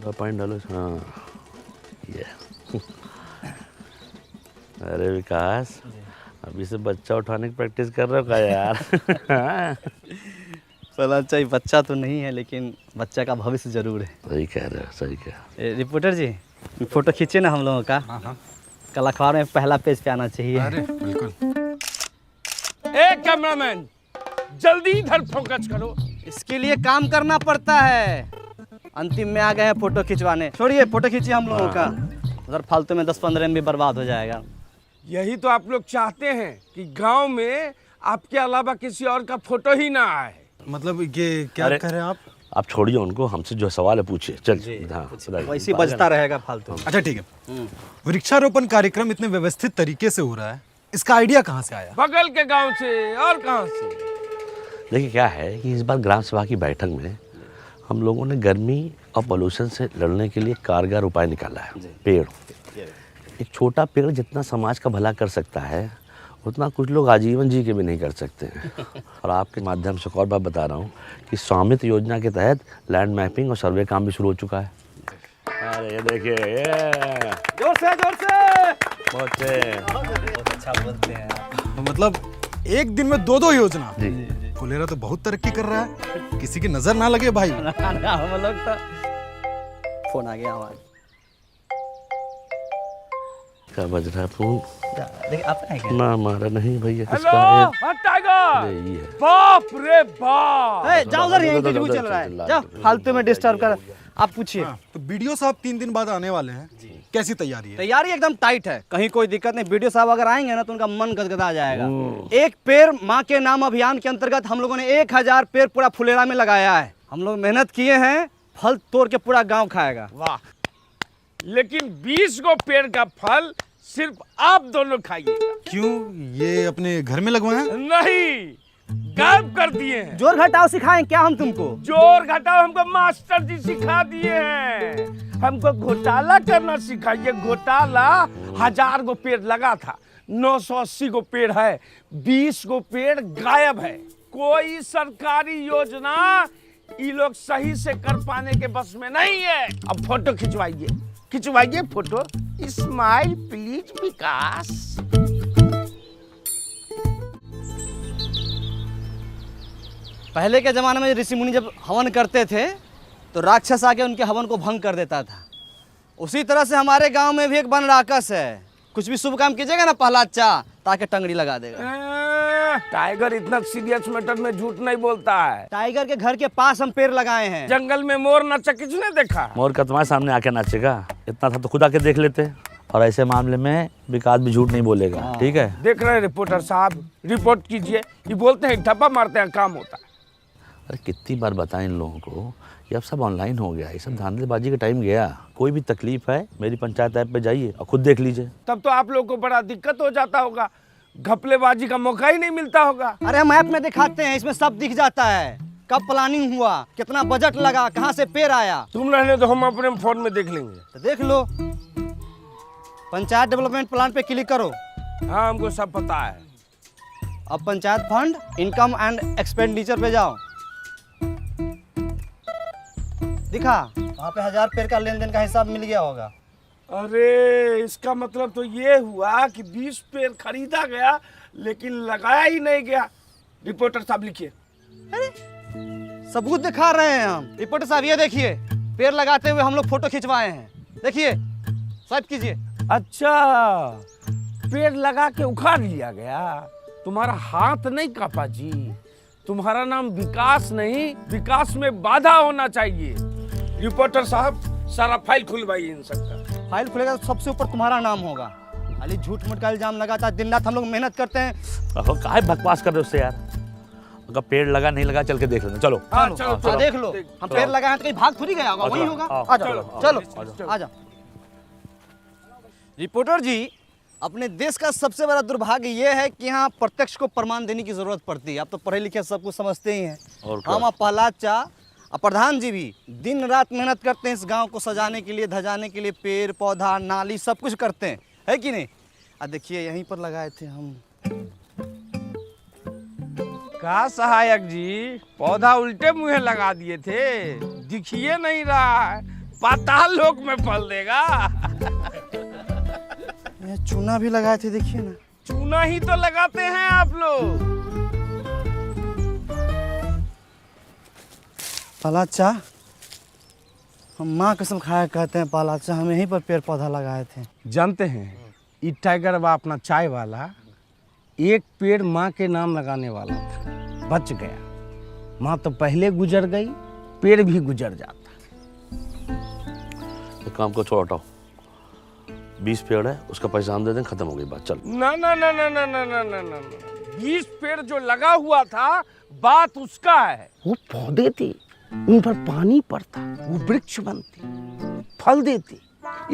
छोटा पॉइंट डालो। हाँ ये अरे विकास, अभी से बच्चा उठाने की प्रैक्टिस कर रहे हो क्या यार? चला अच्छा, बच्चा तो नहीं है लेकिन बच्चा का भविष्य जरूर है। सही कह रहे हो, सही कह। रिपोर्टर जी, फोटो खींचे ना हम लोगों का। हाँ। कल अखबार में पहला पेज पे आना चाहिए। अरे बिल्कुल। ए कैमरामैन, जल्दी इधर फोकस करो। इसके लिए काम करना पड़ता है। अंतिम में आ गए हैं फोटो खिंचवाने। छोड़िए, फोटो खींचिए हम लोगों का, उधर फालतू में 10-15 MB बर्बाद हो जाएगा। यही तो आप लोग चाहते हैं कि गांव में आपके अलावा किसी और का फोटो ही ना आए। मतलब ये क्या कह रहे हैं आप छोड़िए उनको, हमसे जो सवाल है पूछिए। चल हाँ, वैसे बजता रहेगा फालतू। अच्छा ठीक है। वृक्षारोपण कार्यक्रम इतने व्यवस्थित तरीके से हो रहा है, इसका आइडिया कहाँ से आया? बगल के गांव से और कहां से। देखिए क्या है कि इस बार ग्राम सभा की बैठक में हम लोगों ने गर्मी और पोल्यूशन से लड़ने के लिए कारगर उपाय निकाला है। पेड़, एक छोटा पेड़ जितना समाज का भला कर सकता है उतना कुछ लोग आजीवन जी के भी नहीं कर सकते हैं। और आपके माध्यम से एक और बात बता रहा हूँ कि स्वामित्व योजना के तहत लैंड मैपिंग और सर्वे काम भी शुरू हो चुका है। अरे ये देखिए, जोर से बहुत अच्छा बोलते हैं आप। मतलब एक दिन में 2 योजना। जी। फुलेरा तो बहुत तरक्की कर रहा है, किसी की नजर ना लगे भाई। हम लोग तो फोन आ गया हमारा। क्या बज रहा है फोन? देखिए आपका है क्या? ना हमारा नहीं भैया, हेलो किसका है? हाँ, टाइगर। ये है। बाप रे बाप। ए, जाओ उधर, यहीं इंटरव्यू चल रहा है। जाओ, फालतू में डिस्टर्ब कर। आप पूछिए। तो बीडीओ साहब 3 दिन बाद आने वाले हैं, कैसी तैयारी है? तैयारी एकदम टाइट है, कहीं कोई दिक्कत नहीं। वीडियो साहब अगर आएंगे ना तो उनका मन गदगदा जाएगा। एक पेड़ माँ के नाम अभियान के अंतर्गत हम लोगों ने 1000 पेड़ पूरा फुलेरा में लगाया है। हम लोग मेहनत किए हैं, फल तोड़ के पूरा गांव खाएगा। वाह, लेकिन 20 गो पेड़ का फल सिर्फ आप दोनों खाइएगा। क्यों, ये अपने घर में लगवाए हैं? नहीं, गायब कर दिए हैं। जोर घटाओ सिखाएं क्या हम तुमको? जोर घटाओ हमको मास्टर जी सिखा दिए हैं। हमको घोटाला करना सिखाइए। घोटाला 1000 गो पेड़ लगा था, 980 गो पेड़ है, 20 गो पेड़ गायब है। कोई सरकारी योजना ये लोग सही से कर पाने के बस में नहीं है। अब फोटो खिंचवाइए, खिंचवाइए फोटो। स्माइल प्लीज विकास। पहले के जमाने में ऋषि मुनि जब हवन करते थे तो राक्षस आके उनके हवन को भंग कर देता था। उसी तरह से हमारे गांव में भी एक वन राक्षस है। कुछ भी शुभ काम कीजिएगा ना प्रहलाद चा, ताकि टंगड़ी लगा देगा। टाइगर इतना सीरियस मैटर में झूठ नहीं बोलता है। टाइगर के घर के पास हम पेड़ लगाए हैं। जंगल में मोर नाचा किसने देखा? मोर का तुम्हारे सामने आके नाचेगा? इतना था तो खुद आके देख लेते। और ऐसे मामले में विकास भी झूठ नहीं बोलेगा। ठीक है, देख रहे हैं रिपोर्टर साहब, रिपोर्ट कीजिए। ये बोलते हैं ठप्पा मारते हैं, काम होता है। अरे कितनी बार बताएं इन लोगों को, ये अब सब ऑनलाइन हो गया, ये सब धांधलेबाजी का टाइम गया। कोई भी तकलीफ है मेरी पंचायत ऐप पे जाइए और खुद देख लीजिए। तब तो आप लोग को बड़ा दिक्कत हो जाता होगा, घपलेबाजी का मौका ही नहीं मिलता होगा। अरे हम ऐप में दिखाते हैं, इसमें सब दिख जाता है। कब प्लानिंग हुआ, कितना बजट लगा, कहाँ से पेड़ आया। तुम रहने तो हम अपने फोन में देख लेंगे। तो देख लो, पंचायत डेवलपमेंट प्लान पे क्लिक करो। हाँ, हमको सब पता है। अब panchayat fund income and expenditure पे जाओ। दिखा वहाँ पे 1000 पेड़ का लेन देन का हिसाब मिल गया होगा। अरे इसका मतलब तो ये हुआ कि 20 पेड़ खरीदा गया लेकिन लगाया ही नहीं गया। रिपोर्टर साहब लिखिए। अरे सबूत दिखा रहे हैं हम। रिपोर्टर साहब ये देखिए, पेड़ लगाते हुए हम लोग फोटो खिंचवाए हैं। देखिए, स्वाइप कीजिए। अच्छा, पेड़ लगा के उखाड़ लिया गया। तुम्हारा हाथ नहीं कापा जी। तुम्हारा नाम विकास नहीं, विकास में बाधा होना चाहिए। रिपोर्टर साहब, सारा फाइल खुलवाइए इन सबका। फाइल खुलेगा तो सबसे ऊपर तुम्हारा नाम होगा। खाली झूठ मूठ का इल्जाम लगाता है। दिन रात हम लोग मेहनत करते हैं। काहे बकवास कर रहे हो उससे यार? अगर पेड़ लगा नहीं लगा चल के देख लेना। चलो हाँ, चलो देख लो। हम पेड़ लगाए हैं तो कहीं भाग थोड़ी गया होगा, वही होगा। आ जाओ, चलो आ जाओ। रिपोर्टर जी, अपने देश का सबसे बड़ा दुर्भाग्य ये है कि यहाँ प्रत्यक्ष को प्रमाण देने की जरूरत पड़ती है। आप तो पढ़े लिखे सब कुछ समझते ही हैं। हम और प्रहलाद चा और प्रधान जी भी दिन रात मेहनत करते हैं इस गांव को सजाने के लिए, धजाने के लिए। पेड़ पौधा नाली सब कुछ करते हैं, है कि नहीं? देखिए यहीं पर लगाए थे हम। का सहायक जी, पौधा उल्टे मुँहे लगा दिए थे, दिखिए नहीं रहा है। पाताल लोक में फल देगा। ये चूना भी लगाए थे, देखिए ना। चूना ही तो लगाते हैं आप लोग। पालाचा, हम माँ कसम खाया कहते हैं पालाचा, हम यहीं पर पेड़ पौधा लगाए थे। जानते हैं, ये टाइगर बा अपना चाय वाला एक पेड़ माँ के नाम लगाने वाला था, बच गया। माँ तो पहले गुजर गई, पेड़ भी गुजर जाता। एक काम को छोड़ हटाओ, 20 पेड़ है, उसका पैसा हम दे दें, खत्म हो गई बात, चल। ना ना ना ना ना ना ना ना ना 20 पेड़ जो लगा हुआ था, बात उसका है। वो पौधे थे, उन पर पानी पड़ता, वो वृक्ष बनते, फल देते।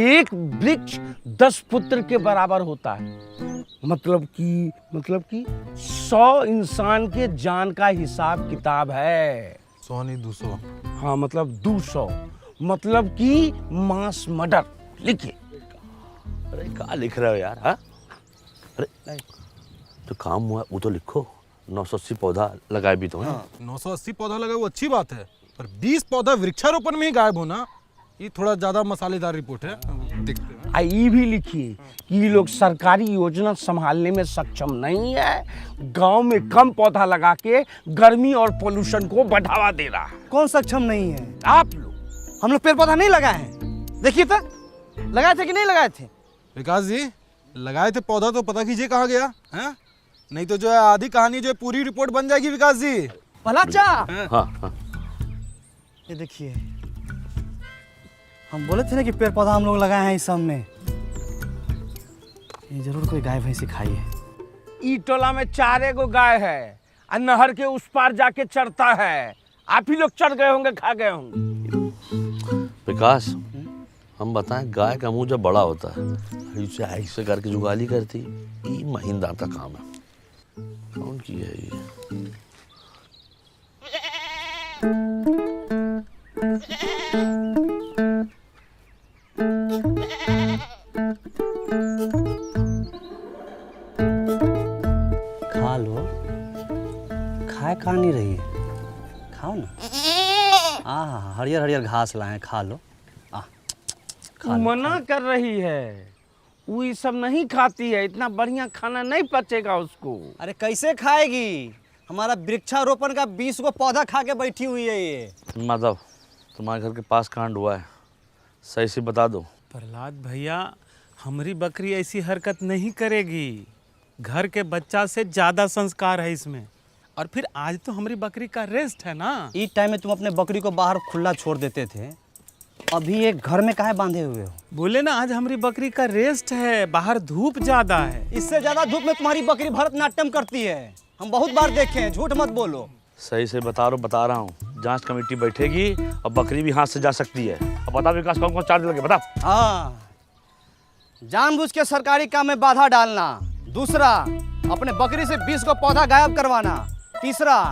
एक वृक्ष 10 पुत्र के बराबर होता है। मतलब कि 100 इंसान के जान का हिसाब किताब है। 100 नहीं 200। हाँ मतलब 200, मतलब कि मास मर्डर। लिखिए। अरे क्या लिख रहे हो यार? हाँ, अरे जो काम हुआ वो तो लिखो। 980 पौधा लगाए भी तो हैं। 980 पौधा लगा वो अच्छी बात है, पर 20 पौधा वृक्षारोपण में ही गायब होना, ये थोड़ा ज्यादा मसालेदार रिपोर्ट है। देखते हैं। ये भी लिखिए कि ये लोग सरकारी योजना संभालने में सक्षम नहीं है, गांव में कम पौधा लगा के गर्मी और पोल्यूशन को बढ़ावा दे रहा है। कौन सक्षम नहीं है? आप लोग। हम लोग पेड़ पौधा नहीं लगाए हैं। देखिए तो, लगाए थे कि नहीं लगाए थे? विकास जी, लगाए थे पौधा तो पता कीजिए कहाँ गया है, नहीं तो जो है आधी कहानी जो है पूरी रिपोर्ट बन जाएगी। विकास जी, पालाचा, हाँ हाँ, ये देखिए, हम बोले थे ना कि पेड़ पौधा हम लोग लगाए हैं इस सब में। ये जरूर कोई गाय भैंसी खाई है। ई टोला में 4 गो गाय है और नहर के उस पार जाके चरता है। आप ही लोग चढ़ गए होंगे, खा गए होंगे। विकास, हम बताएं, गाय का मुंह जब बड़ा होता है, इसे ऐसे करके जुगाली करती, ये महीनदार का काम है। कौन की है ये? खा लो, खाए खा नहीं रही है, खाओ ना। हरियर हरियर घास लाए, खा लो। खा लो। मना कर रही है, वो ये सब नहीं खाती है, इतना बढ़िया खाना नहीं पचेगा उसको। अरे कैसे खाएगी? हमारा वृक्षारोपण का 20 को पौधा खा के बैठी हुई है ये। माधव, तुम्हारे घर के पास कांड हुआ है, सही से बता दो। प्रहलाद भैया, हमारी बकरी ऐसी हरकत नहीं करेगी। घर के बच्चा से ज्यादा संस्कार है इसमें। और फिर आज तो हमारी बकरी का रेस्ट है ना। इस टाइम में तुम अपने बकरी को बाहर खुला छोड़ देते थे, अभी एक घर में काहे बांधे हुए हो? बोले ना आज हमारी बकरी का रेस्ट है, बाहर धूप ज्यादा है। इससे ज्यादा धूप में तुम्हारी बकरी भरतनाट्यम करती है, हम बहुत बार देखे हैं, झूठ मत बोलो। सही से बता रहा हूँ, जांच कमेटी बैठेगी और बकरी भी हाथ से जा सकती है। अब बता विकास, कौन कौन चार्ज लगे, बता। हाँ, जानबूझ के सरकारी काम में बाधा डालना। दूसरा, अपने बकरी से 20 को पौधा गायब करवाना। तीसरा,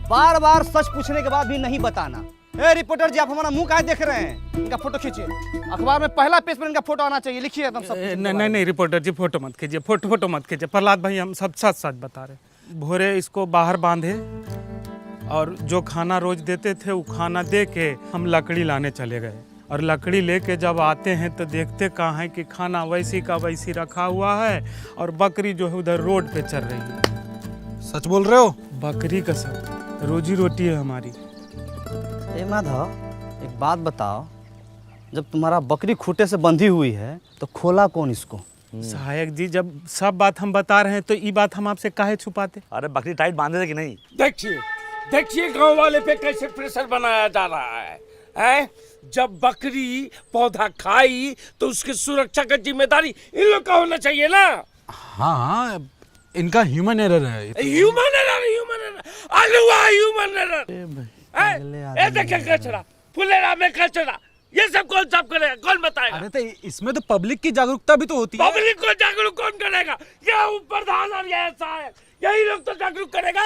बार बार सच पूछने के बाद भी नहीं बताना। ए रिपोर्टर जी, आप हमारा मुंह काहे देख रहे हैं? इनका फोटो खींचिए, अखबार में पहला पेज पर इनका फोटो आना चाहिए। लिखिए एकदम सब। नहीं रिपोर्टर जी, फोटो मत कीजिए, फोटो मत कीजिए। प्रहलाद भाई, हम सब सच सच बता रहे। भोरे इसको बाहर बांधे और जो खाना रोज देते थे वो खाना दे के हम लकड़ी लाने चले गए। और लकड़ी लेके जब आते हैं तो देखते कहाँ है कि खाना वैसी का वैसी रखा हुआ है और बकरी जो है उधर रोड पे चल रही है। सच बोल रहे हो? बकरी का सब रोजी रोटी है हमारी। ए माधव, एक बात बताओ, जब तुम्हारा बकरी खूंटे से बंधी हुई है तो खोला कौन इसको? सहायक जी, जब सब बात हम बता रहे हैं तो ये बात हम आपसे काहे छुपाते? अरे बकरी टाइट बांधे थे कि नहीं? देखिए गांव वाले पे कैसे प्रेशर बनाया जा रहा है, हैं? जब बकरी पौधा खाई तो उसकी सुरक्षा का जिम्मेदारी इन लोग का होना चाहिए ना। हाँ, इनका ह्यूमन एरर है। ह्यूमन एरर, अलुआ ह्यूमन एरर। ए देखिए कचरा, फुलेरा में कचरा, ये सब कौन साफ करेगा, कौन बताएगा? अरे तो इसमें तो पब्लिक की जागरूकता भी तो होती है। पब्लिक को जागरूक कौन करेगा? ये प्रधान और ये सहायक, यही लोग तो जागरूक करेगा।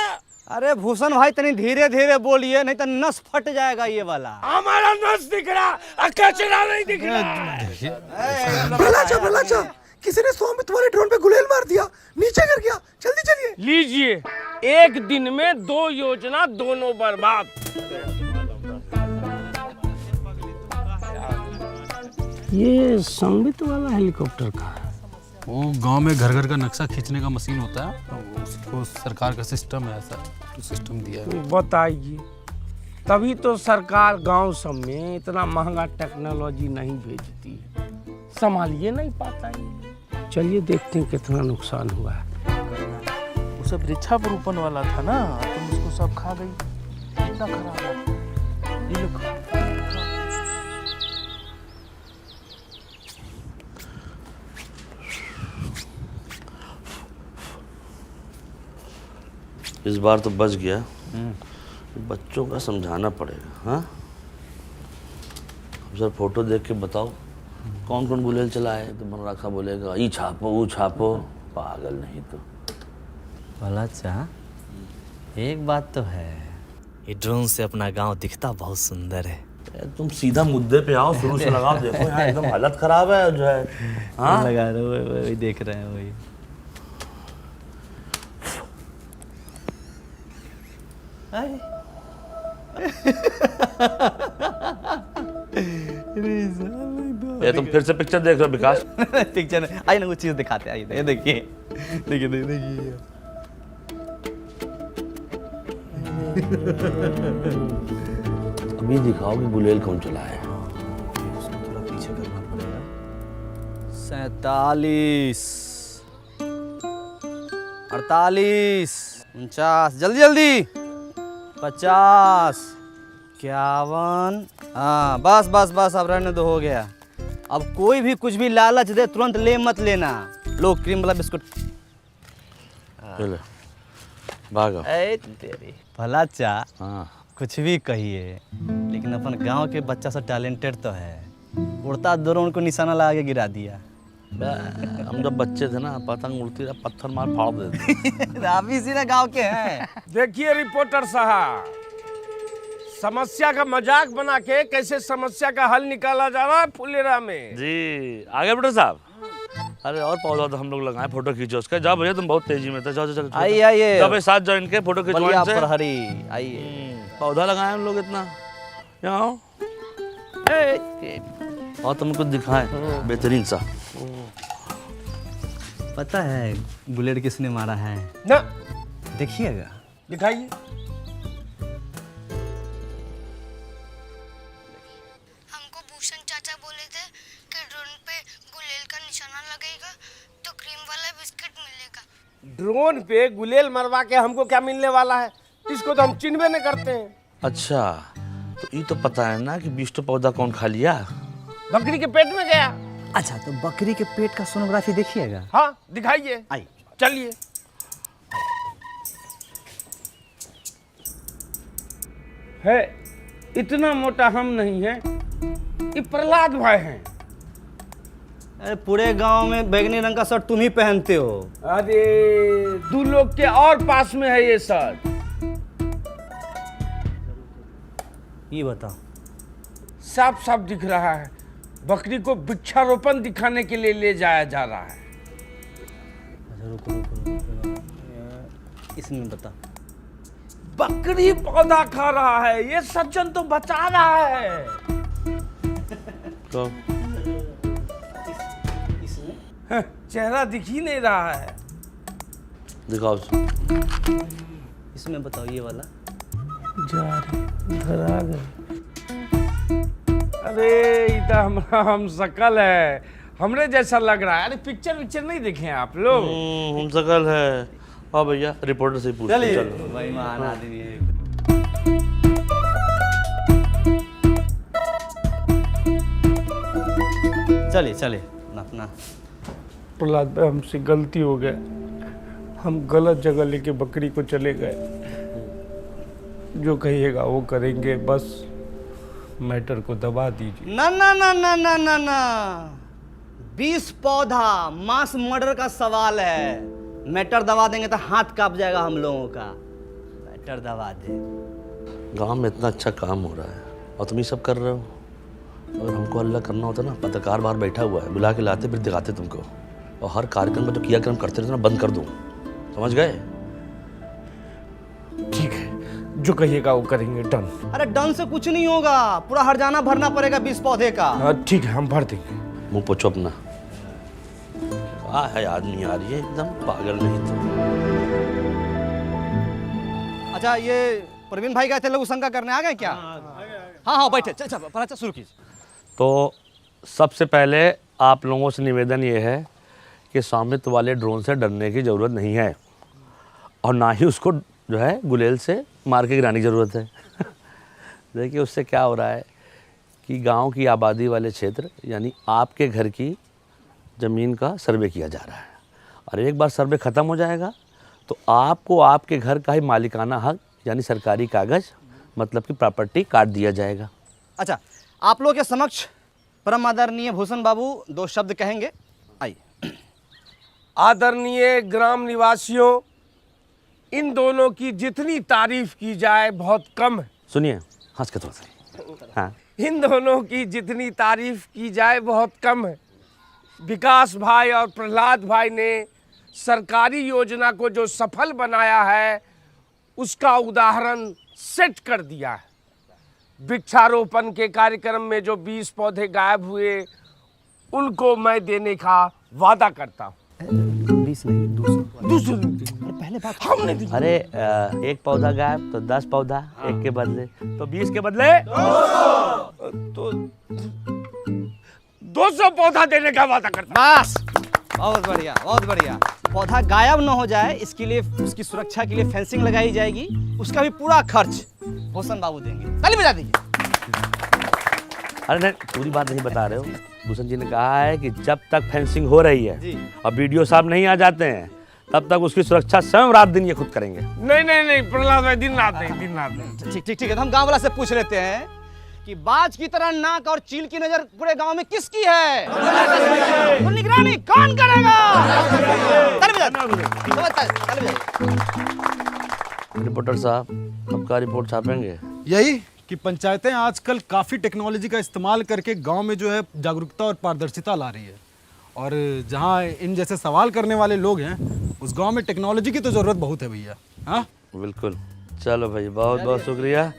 अरे भूषण भाई, तनी धीरे धीरे बोलिए, नहीं तो नस फट जाएगा ये वाला। हमारा नस दिख रहा, कचरा नहीं दिख रहा। भलाचा, किसी ने स्वामी तुम्हारे ड्रोन पे गुलेल मार दिया, नीचे गिर गया, जल्दी चलिए। लीजिए, एक दिन में 2 योजना, दोनों बर्बाद। ये संबित वाला हेलीकॉप्टर का है। वो गांव में घर घर का नक्शा खींचने का मशीन होता है, तो उसको सरकार का सिस्टम है, ऐसा तो सिस्टम दिया है। बताइए, तभी तो सरकार गांव सब में इतना महंगा टेक्नोलॉजी नहीं भेजती है, संभालिए नहीं पाता है। चलिए देखते हैं कितना नुकसान हुआ है। वो सब वृक्षारोपण वाला था ना, तुम उसको सब खा गई, कितना खराब है। ये लो खाओ। इस बार तो बच गया। बच्चों का समझाना पड़ेगा। हाँ, अब सर फोटो देख के बताओ कौन कौन गुलेल चला है। तो मनराखा बोलेगा ई छापो वो छापो, पागल नहीं तो। भलाचा, एक बात तो है, ये ड्रोन से अपना गांव दिखता बहुत सुंदर है। तुम सीधा मुद्दे पे आओ, शुरू से लगाओ। देखो यहाँ एकदम हालत खराब है जो है। हाँ लगा रहे हो, वही देख रहे हैं वही। ये तुम फिर से पिक्चर देख रहे हो विकास? पिक्चर में आइए ना, कुछ चीज दिखाते हैं। आइए देखिए देखिए देखिए। अभी दिखाओ कि गुलेल कौन चला है। उसको थोड़ा पीछे करना पड़ेगा। 47 48 49, जल्दी जल्दी 50 51। हाँ बस बस बस, अब रहने दो, हो गया। अब कोई भी कुछ भी लालच दे तुरंत ले मत लेना। लो क्रीम वाला बिस्कुट। चलो भागो। तेरी भलाचा, हाँ कुछ भी कहिए, लेकिन अपन गांव के बच्चा सब टैलेंटेड तो है। उड़ता ड्रोन को निशाना लगा के गिरा दिया। हम जब बच्चे थे ना, पतंग उड़ती रहा, पत्थर मार फाड़ देते। आप इसी ना गांव के हैं। देखिए रिपोर्टर साहब, समस्या का मजाक बना के कैसे समस्या का हल निकाला जा रहा है फुलेरा में। जी आगे बेटा साहब। अरे और पौधा तो हम लोग लगाए, फोटो खींचो उसका। जाओ भैया, तुम बहुत तेजी में थे। जाओ चलो आइए आइए, जाओ भाई, साथ जाओ इनके, फोटो खिंचवाने से। प्रहरी आइए। पौधा लगाए हम लोग इतना। यहाँ आओ और तुम कुछ दिखाएं बेहतरीन सा। पता है बुलेट किसने मारा है? ना देखिएगा। दिखाइए। हमको भूषण चाचा बोले थे कि ड्रोन पे गुलेल का निशाना लगेगा तो क्रीम वाला बिस्किट मिलेगा। ड्रोन पे गुलेल मरवा के हमको क्या मिलने वाला है? इसको तो हम चिन्हबे नहीं करते हैं। अच्छा, तो ये तो पता है ना कि 20 तो पौधा कौन खा लिया? बकरी के पेट में गया। अच्छा, तो बकरी के पेट का सोनोग्राफी देखिएगा। हाँ दिखाइए। आइए चलिए। है इतना मोटा हम नहीं है, ये प्रहलाद भाई हैं। अरे पूरे गांव में बैगनी रंग का शर्ट तुम ही पहनते हो। अरे 2 लोग के और पास में है ये शर्ट। ये बताओ। साफ साफ दिख रहा है, बकरी को वृक्षारोपण दिखाने के लिए ले जाया जा रहा है। अच्छा रुको रुको रुको, इसमें बता। बकरी पौधा खा रहा है, ये सज्जन तो बचा रहा है। तो हाँ, चेहरा दिख ही नहीं रहा है। दिखाओ। इसमें बताओ, ये वाला। जा रही धरा गए। अरे इधर हमारा हम शकल है, हमरे जैसा लग रहा है। अरे पिक्चर नहीं देखे आप लोग? हम सकल है। हाँ भैया, रिपोर्टर से पूछ चलिए चलो। भाई, महान आदमी है। चलिए चलिए अपना। प्रहलाद भाई, हमसे गलती हो गया, हम गलत जगह लेके बकरी को चले गए। जो कहिएगा वो करेंगे, बस मैटर को दबा दीजिए। ना ना ना ना ना ना ना, 20 पौधा मास मर्डर का सवाल है। मैटर दबा देंगे तो हाथ कांप जाएगा हम लोगों का। मैटर दबा दे। गांव में इतना अच्छा काम हो रहा है और तुम ये सब कर रहे हो। अगर हमको अल्लाह करना होता ना, पत्रकार बाहर बैठा हुआ है, बुला के लाते फिर दिखाते तुमको। और हर कार्यक्रम में जो क्रियाक्रम करते रहते ना, बंद कर दूँ। समझ गए? ठीक है, जो कहिएगा वो करेंगे, डन। अरे डन से कुछ नहीं होगा, पूरा हर्जाना भरना पड़ेगा 20 पौधे का। ठीक है, हम भर देंगे। मुंह पोछो अपना। है आदमी यार, ये एकदम पागल नहीं तो। अच्छा, ये प्रवीण भाई गए थे लघु शंका करने, आ गए क्या? हाँ बैठे, चल शुरू कीजिए। तो सबसे पहले आप लोगों से निवेदन ये है कि स्वामित्व वाले ड्रोन से डरने की ज़रूरत नहीं है, और ना ही उसको जो है गुलेल से मार के गिराने की ज़रूरत है। देखिए उससे क्या हो रहा है कि गांव की आबादी वाले क्षेत्र यानी आपके घर की ज़मीन का सर्वे किया जा रहा है, और एक बार सर्वे ख़त्म हो जाएगा तो आपको आपके घर का ही मालिकाना हक यानी सरकारी कागज़ मतलब कि प्रॉपर्टी काट दिया जाएगा। अच्छा, आप लोग के समक्ष परम आदरणीय भूषण बाबू 2 शब्द कहेंगे, आइए। आदरणीय ग्राम निवासियों, इन दोनों की जितनी तारीफ की जाए बहुत कम है। सुनिए, हंस के थोड़ा सा। हाँ, इन दोनों की जितनी तारीफ की जाए बहुत कम है। विकास भाई और प्रहलाद भाई ने सरकारी योजना को जो सफल बनाया है उसका उदाहरण सेट कर दिया है। वृक्षारोपण के कार्यक्रम में जो 20 पौधे गायब हुए उनको मैं देने का वादा करता हूँ। 20 नहीं, दूसरा। पहले बात हमने दी। अरे एक पौधा गायब तो 10 पौधा, एक के बदले तो 20 के बदले तो 200 पौधा देने का वादा करता हूँ। बस, बहुत बढ़िया, बहुत बढ़िया। पौधा गायब न हो जाए इसके लिए, उसकी सुरक्षा के लिए फेंसिंग लगाई जाएगी, उसका भी पूरा खर्च भूषण बाबू देंगे। ताली बजा दीजिए। अरे नहीं, पूरी बात नहीं बता रहे हो। भूषण जी ने कहा है कि जब तक फेंसिंग हो रही है जी। और वीडियो साहब नहीं आ जाते हैं तब तक उसकी सुरक्षा स्वयं रात दिन ये खुद करेंगे। नहीं प्रहलाद भाई, दिन रात नहीं। ठीक है, तो हम गांव वाला से पूछ लेते हैं कि बाज की तरह नाक और चील की नजर पूरे गांव में किसकी है? तो निगरानी कौन करेगा? ताली बजा दीजिए। रिपोर्टर साहब, आपका रिपोर्ट छापेंगे? यही कि पंचायतें आजकल काफ़ी टेक्नोलॉजी का इस्तेमाल करके गांव में जो है जागरूकता और पारदर्शिता ला रही है, और जहां इन जैसे सवाल करने वाले लोग हैं उस गांव में टेक्नोलॉजी की तो ज़रूरत बहुत है भैया। हाँ, बिल्कुल। चलो भाई, बहुत बहुत शुक्रिया,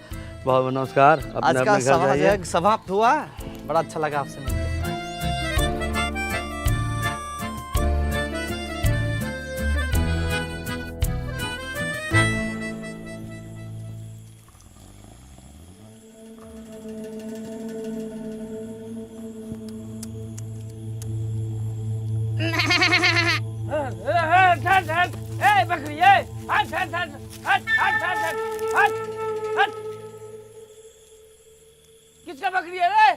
बहुत बहुत नमस्कार। आज का घर जाइए। समाप्त हुआ, बड़ा अच्छा लगा आपसे मिलकर। बकरी, हट। किसका बकरी है रे?